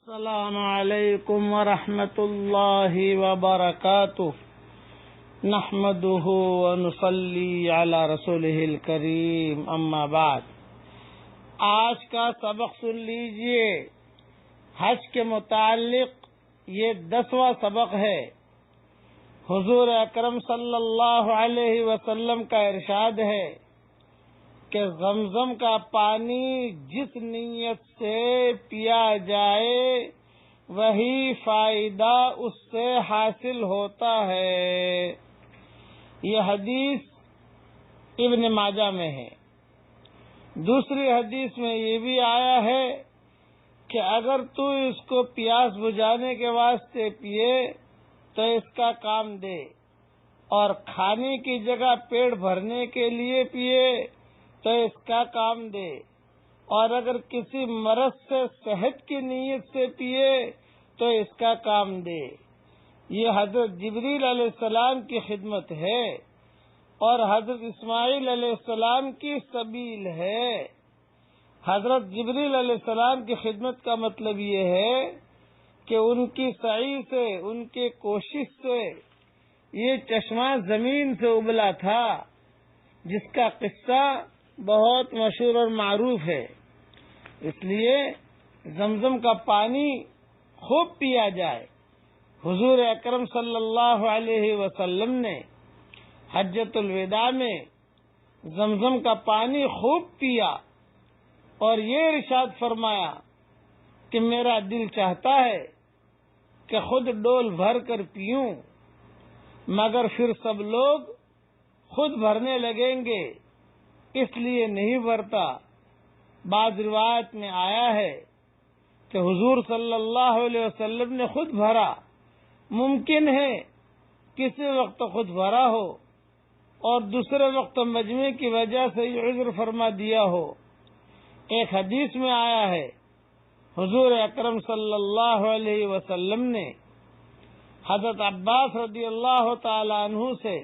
السلام علیکم ورحمۃ اللہ وبرکاتہ نحمده ونصلی علی رسولہ الکریم اما بعد۔ آج کا سبق سن لیجئے۔ حج کے متعلق یہ 10واں سبق ہے۔ حضور اکرم صلی اللہ علیہ وسلم کا ارشاد ہے کہ زمزم کا پانی جس نیت سے پیا جائے وہی فائدہ اس سے حاصل ہوتا ہے۔ یہ حدیث ابن ماجہ میں ہے۔ دوسری حدیث میں یہ بھی آیا ہے کہ اگر تو اس کو پیاس بجھانے کے واسطے پیے تو اس کا کام دے، اور کھانے کی جگہ پیٹ بھرنے کے لیے پیے تو اس کا کام دے، اور اگر کسی مرض سے صحت کی نیت سے پیے تو اس کا کام دے۔ یہ حضرت جبریل علیہ السلام کی خدمت ہے اور حضرت اسماعیل علیہ السلام کی سبیل ہے۔ حضرت جبریل علیہ السلام کی خدمت کا مطلب یہ ہے کہ ان کی سعی سے، ان کی کوشش سے یہ چشمہ زمین سے ابلا تھا، جس کا قصہ بہت مشہور اور معروف ہے۔ اس لیے زمزم کا پانی خوب پیا جائے۔ حضور اکرم صلی اللہ علیہ وسلم نے حجۃ الوداع میں زمزم کا پانی خوب پیا اور یہ ارشاد فرمایا کہ میرا دل چاہتا ہے کہ خود ڈول بھر کر پیوں، مگر پھر سب لوگ خود بھرنے لگیں گے، اس لیے نہیں بھرتا۔ بعض روایت میں آیا ہے کہ حضور صلی اللہ علیہ وسلم نے خود بھرا۔ ممکن ہے کسی وقت خود بھرا ہو اور دوسرے وقت مجمع کی وجہ سے یہ عذر فرما دیا ہو۔ ایک حدیث میں آیا ہے حضور اکرم صلی اللہ علیہ وسلم نے حضرت عباس رضی اللہ تعالی عنہ سے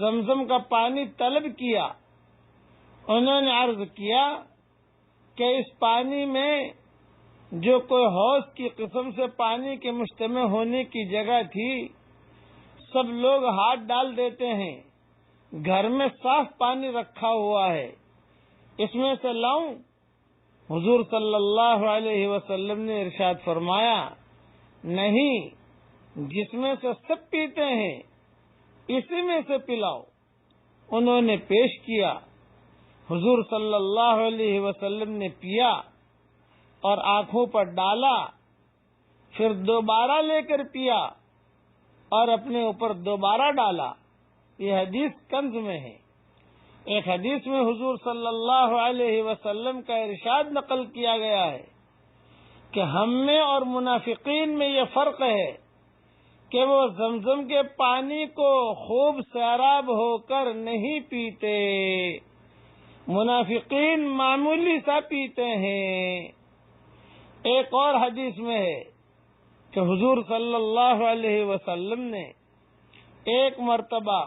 زمزم کا پانی طلب کیا۔ انہوں نے عرض کیا کہ اس پانی میں جو کوئی حوض کی قسم سے پانی کے مجتمع ہونے کی جگہ تھی، سب لوگ ہاتھ ڈال دیتے ہیں، گھر میں صاف پانی رکھا ہوا ہے، اس میں سے لاؤں؟ حضور صلی اللہ علیہ وسلم نے ارشاد فرمایا، نہیں، جس میں سے سب پیتے ہیں اسی میں سے پلاؤ۔ انہوں نے پیش کیا، حضور صلی اللہ علیہ وسلم نے پیا اور آنکھوں پر ڈالا، پھر دوبارہ لے کر پیا اور اپنے اوپر دوبارہ ڈالا۔ یہ حدیث کنز میں ہے۔ ایک حدیث میں حضور صلی اللہ علیہ وسلم کا ارشاد نقل کیا گیا ہے کہ ہم میں اور منافقین میں یہ فرق ہے کہ وہ زمزم کے پانی کو خوب سیراب ہو کر نہیں پیتے، منافقین معمولی سا پیتے ہیں۔ ایک اور حدیث میں ہے کہ حضور صلی اللہ علیہ وسلم نے ایک مرتبہ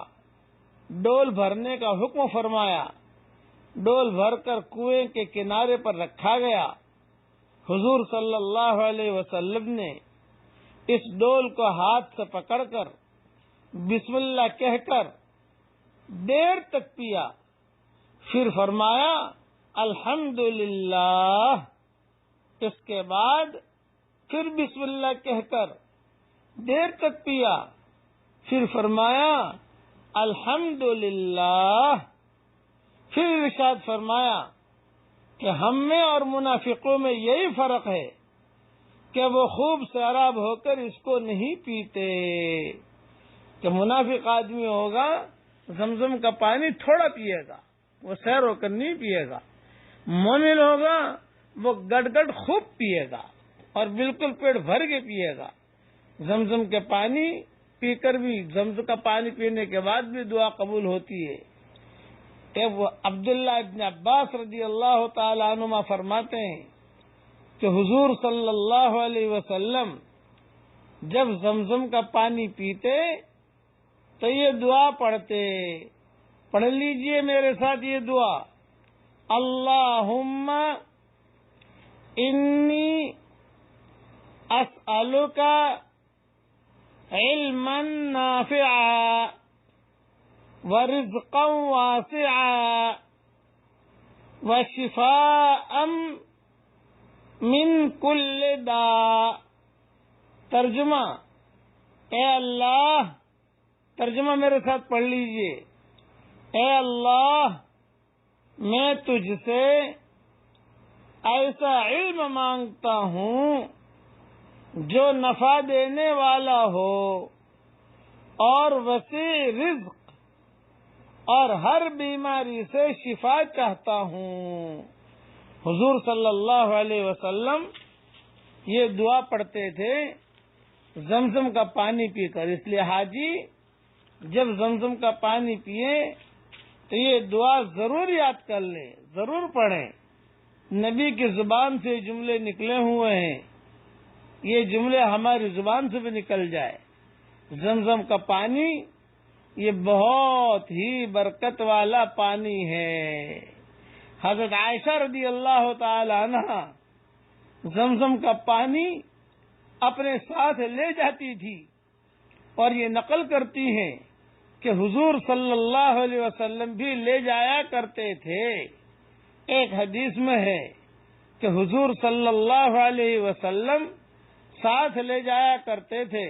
ڈول بھرنے کا حکم فرمایا۔ ڈول بھر کر کنویں کے کنارے پر رکھا گیا۔ حضور صلی اللہ علیہ وسلم نے اس ڈول کو ہاتھ سے پکڑ کر بسم اللہ کہہ کر دیر تک پیا، پھر فرمایا الحمدللہ۔ اس کے بعد پھر بسم اللہ کہہ کر دیر تک پیا، پھر فرمایا الحمدللہ۔ پھر ارشاد فرمایا کہ ہم میں اور منافقوں میں یہی فرق ہے کہ وہ خوب سیراب ہو کر اس کو نہیں پیتے۔ کہ منافق آدمی ہوگا زمزم کا پانی تھوڑا پیے گا، وہ سیر ہو کر نہیں پیے گا۔ مومن ہوگا وہ گڑ گڑ خوب پیے گا اور بالکل پیٹ بھر کے پیے گا۔ زمزم کے پانی پی کر بھی، زمزم کا پانی پینے کے بعد بھی دعا قبول ہوتی ہے۔ عبداللہ ابن عباس رضی اللہ تعالی عنہما فرماتے ہیں کہ حضور صلی اللہ علیہ وسلم جب زمزم کا پانی پیتے تو یہ دعا پڑھتے۔ پڑھ لیجئے میرے ساتھ یہ دعا، اللہم انی اسألک علما نافعا ورزقا واسعا وشفاء من کل داء۔ ترجمہ، اے اللہ، ترجمہ میرے ساتھ پڑھ لیجئے۔ اے اللہ، میں تجھ سے ایسا علم مانگتا ہوں جو نفع دینے والا ہو، اور وسیع رزق، اور ہر بیماری سے شفا چاہتا ہوں۔ حضور صلی اللہ علیہ وسلم یہ دعا پڑھتے تھے زمزم کا پانی پی کر، اس لیے حاجی جب زمزم کا پانی پیے تو یہ دعا ضرور یاد کر لیں، ضرور پڑھیں۔ نبی کی زبان سے جملے نکلے ہوئے ہیں، یہ جملے ہماری زبان سے بھی نکل جائے۔ زمزم کا پانی یہ بہت ہی برکت والا پانی ہے۔ حضرت عائشہ رضی اللہ تعالی عنہ زمزم کا پانی اپنے ساتھ لے جاتی تھی، اور یہ نقل کرتی ہیں کہ حضور صلی اللہ علیہ وسلم بھی لے جایا کرتے تھے۔ ایک حدیث میں ہے کہ حضور صلی اللہ علیہ وسلم ساتھ لے جایا کرتے تھے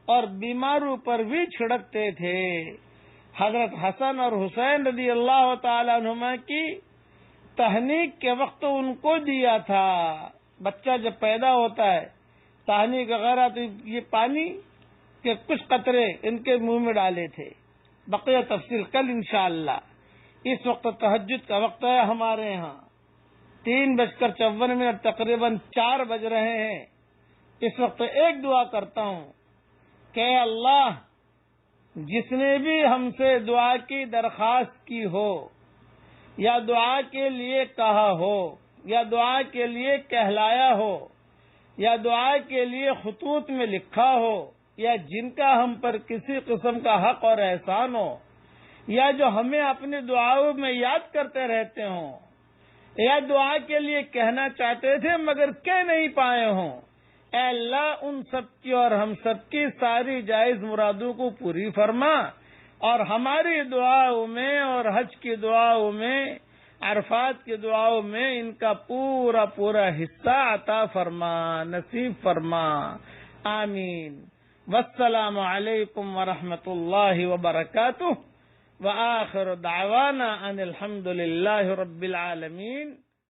اور بیماروں پر بھی چھڑکتے تھے۔ حضرت حسن اور حسین رضی اللہ تعالی عنہما کی تہنیک کے وقت ان کو دیا تھا۔ بچہ جب پیدا ہوتا ہے تہنیک وغیرہ تو یہ پانی کے کچھ قطرے ان کے منہ میں ڈالے تھے۔ بقیہ تفصیل کل انشاءاللہ۔ اس وقت تہجد کا وقت ہے ہمارے ہاں، 3:54 تقریباً 4 بج رہے ہیں۔ اس وقت ایک دعا کرتا ہوں کہ اے اللہ، جس نے بھی ہم سے دعا کی درخواست کی ہو، یا دعا کے لیے کہا ہو، یا دعا کے لیے کہلایا ہو، یا دعا کے لیے خطوط میں لکھا ہو، یا جن کا ہم پر کسی قسم کا حق اور احسان ہو، یا جو ہمیں اپنی دعاؤں میں یاد کرتے رہتے ہوں، یا دعا کے لیے کہنا چاہتے تھے مگر کہہ نہیں پائے ہوں، اے اللہ ان سب کی اور ہم سب کی ساری جائز مرادوں کو پوری فرما، اور ہماری دعاؤں میں اور حج کی دعاؤں میں، عرفات کی دعاؤں میں ان کا پورا پورا حصہ عطا فرما، نصیب فرما، آمین۔ والسلام علیکم ورحمۃ اللہ وبرکاتہ، وآخر دعوانا ان الحمد للہ رب العالمین۔